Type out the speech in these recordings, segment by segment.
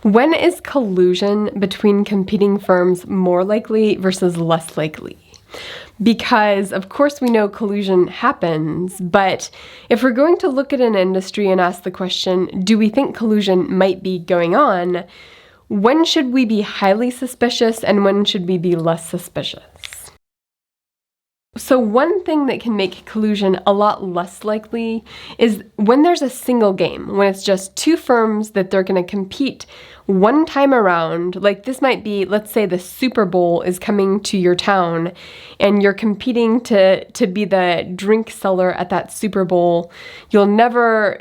When is collusion between competing firms more likely versus less likely? Because, of course, we know collusion happens, but if we're going to look at an industry and ask the question, do we think collusion might be going on? When should we be highly suspicious and when should we be less suspicious? So one thing that can make collusion a lot less likely is when there's a single game, when it's just two firms that they're going to compete one time around. Like this might be, let's say the Super Bowl is coming to your town and you're competing to be the drink seller at that Super Bowl. You'll never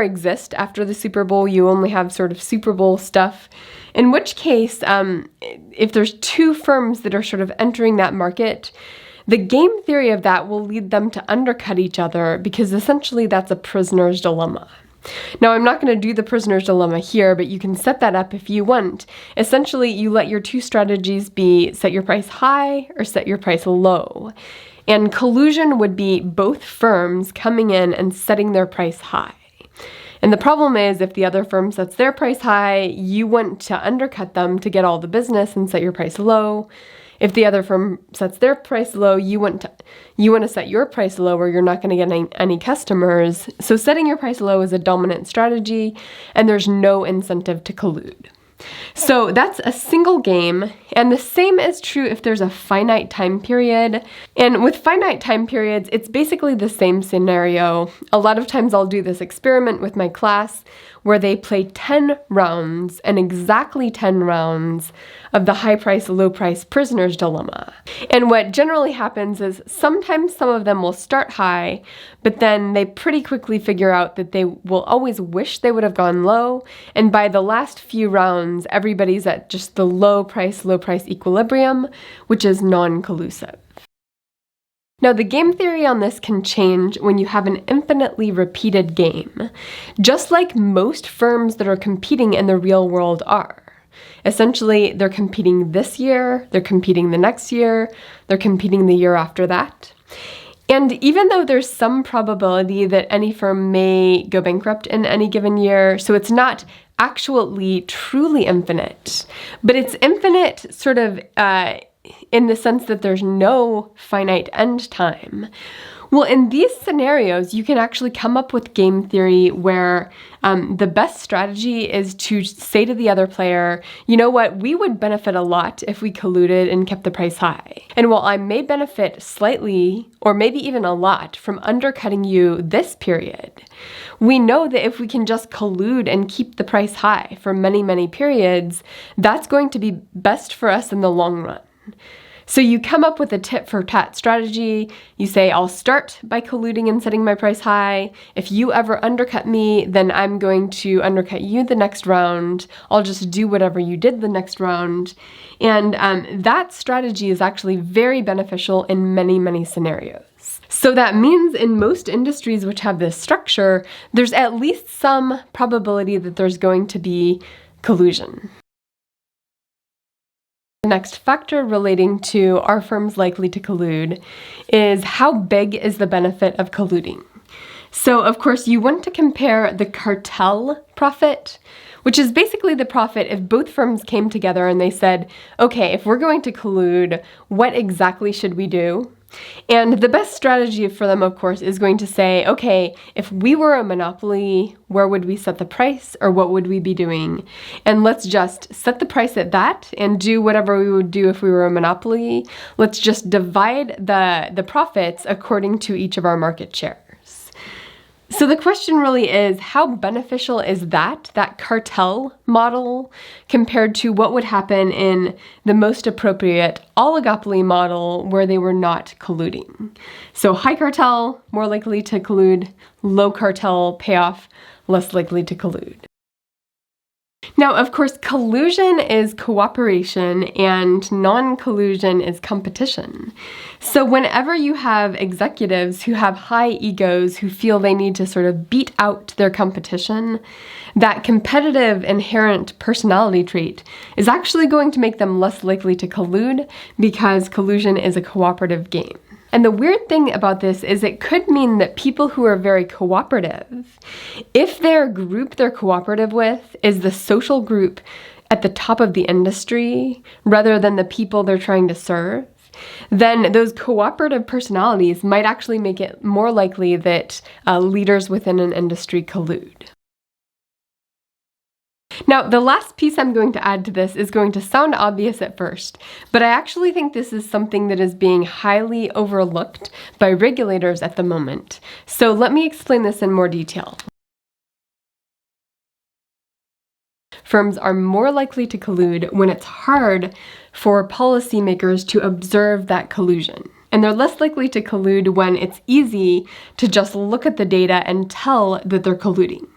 exist after the Super Bowl. You only have sort of Super Bowl stuff. In which case, if there's two firms that are sort of entering that market, the game theory of that will lead them to undercut each other because essentially that's a prisoner's dilemma. Now, I'm not going to do the prisoner's dilemma here, but you can set that up if you want. Essentially, you let your two strategies be set your price high or set your price low. And collusion would be both firms coming in and setting their price high. And the problem is if the other firm sets their price high, you want to undercut them to get all the business and set your price low. If the other firm sets their price low, you want to set your price low or you're not going to get any customers. So setting your price low is a dominant strategy and there's no incentive to collude. So that's a single game, and the same is true if there's a finite time period. And with finite time periods, it's basically the same scenario. A lot of times I'll do this experiment with my class where they play 10 rounds and exactly 10 rounds of the high price, low price prisoner's dilemma. And what generally happens is sometimes some of them will start high, but then they pretty quickly figure out that they will always wish they would have gone low. And by the last few rounds, everybody's at just the low price equilibrium, which is non-collusive. Now, the game theory on this can change when you have an infinitely repeated game, just like most firms that are competing in the real world are. Essentially, they're competing this year, they're competing the next year, they're competing the year after that. And even though there's some probability that any firm may go bankrupt in any given year, so it's not actually truly infinite, but it's infinite sort of in the sense that there's no finite end time. Well, in these scenarios, you can actually come up with game theory where the best strategy is to say to the other player, you know what, we would benefit a lot if we colluded and kept the price high. And while I may benefit slightly, or maybe even a lot, from undercutting you this period, we know that if we can just collude and keep the price high for many, many periods, that's going to be best for us in the long run. So you come up with a tit for tat strategy. You say, I'll start by colluding and setting my price high. If you ever undercut me, then I'm going to undercut you the next round. I'll just do whatever you did the next round. And that strategy is actually very beneficial in many, many scenarios. So that means in most industries which have this structure, there's at least some probability that there's going to be collusion. The next factor relating to are firms likely to collude is how big is the benefit of colluding. So of course you want to compare the cartel profit, which is basically the profit if both firms came together and they said, okay, if we're going to collude, what exactly should we do? And the best strategy for them, of course, is going to say, okay, if we were a monopoly, where would we set the price or what would we be doing? And let's just set the price at that and do whatever we would do if we were a monopoly. Let's just divide the profits according to each of our market shares. So the question really is, how beneficial is that cartel model, compared to what would happen in the most appropriate oligopoly model where they were not colluding? So high cartel, more likely to collude, low cartel payoff, less likely to collude. Now, of course, collusion is cooperation and non-collusion is competition. So whenever you have executives who have high egos, who feel they need to sort of beat out their competition, that competitive inherent personality trait is actually going to make them less likely to collude because collusion is a cooperative game. And the weird thing about this is it could mean that people who are very cooperative, if their group they're cooperative with is the social group at the top of the industry rather than the people they're trying to serve, then those cooperative personalities might actually make it more likely that leaders within an industry collude. Now, the last piece I'm going to add to this is going to sound obvious at first, but I actually think this is something that is being highly overlooked by regulators at the moment. So let me explain this in more detail. Firms are more likely to collude when it's hard for policymakers to observe that collusion. And they're less likely to collude when it's easy to just look at the data and tell that they're colluding.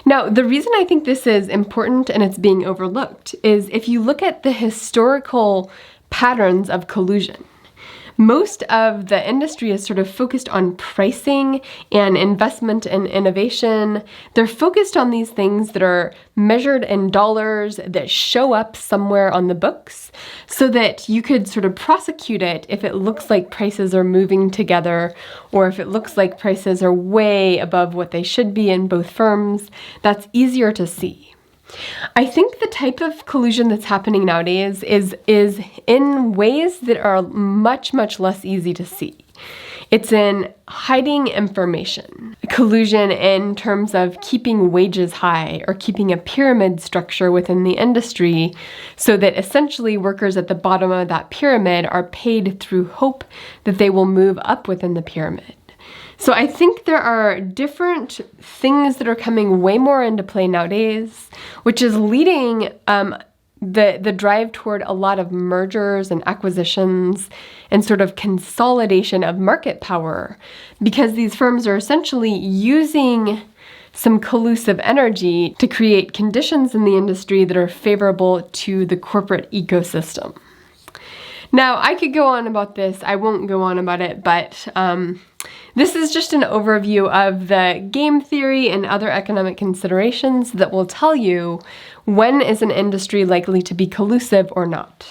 Now, the reason I think this is important and it's being overlooked is if you look at the historical patterns of collusion, most of the industry is sort of focused on pricing and investment and innovation. They're focused on these things that are measured in dollars that show up somewhere on the books so that you could sort of prosecute it if it looks like prices are moving together or if it looks like prices are way above what they should be in both firms. That's easier to see. I think the type of collusion that's happening nowadays is in ways that are much, much less easy to see. It's in hiding information. Collusion in terms of keeping wages high or keeping a pyramid structure within the industry so that essentially workers at the bottom of that pyramid are paid through hope that they will move up within the pyramid. So I think there are different things that are coming way more into play nowadays, which is leading the drive toward a lot of mergers and acquisitions and sort of consolidation of market power, because these firms are essentially using some collusive energy to create conditions in the industry that are favorable to the corporate ecosystem. Now, I could go on about this. I won't go on about it, but this is just an overview of the game theory and other economic considerations that will tell you when is an industry likely to be collusive or not.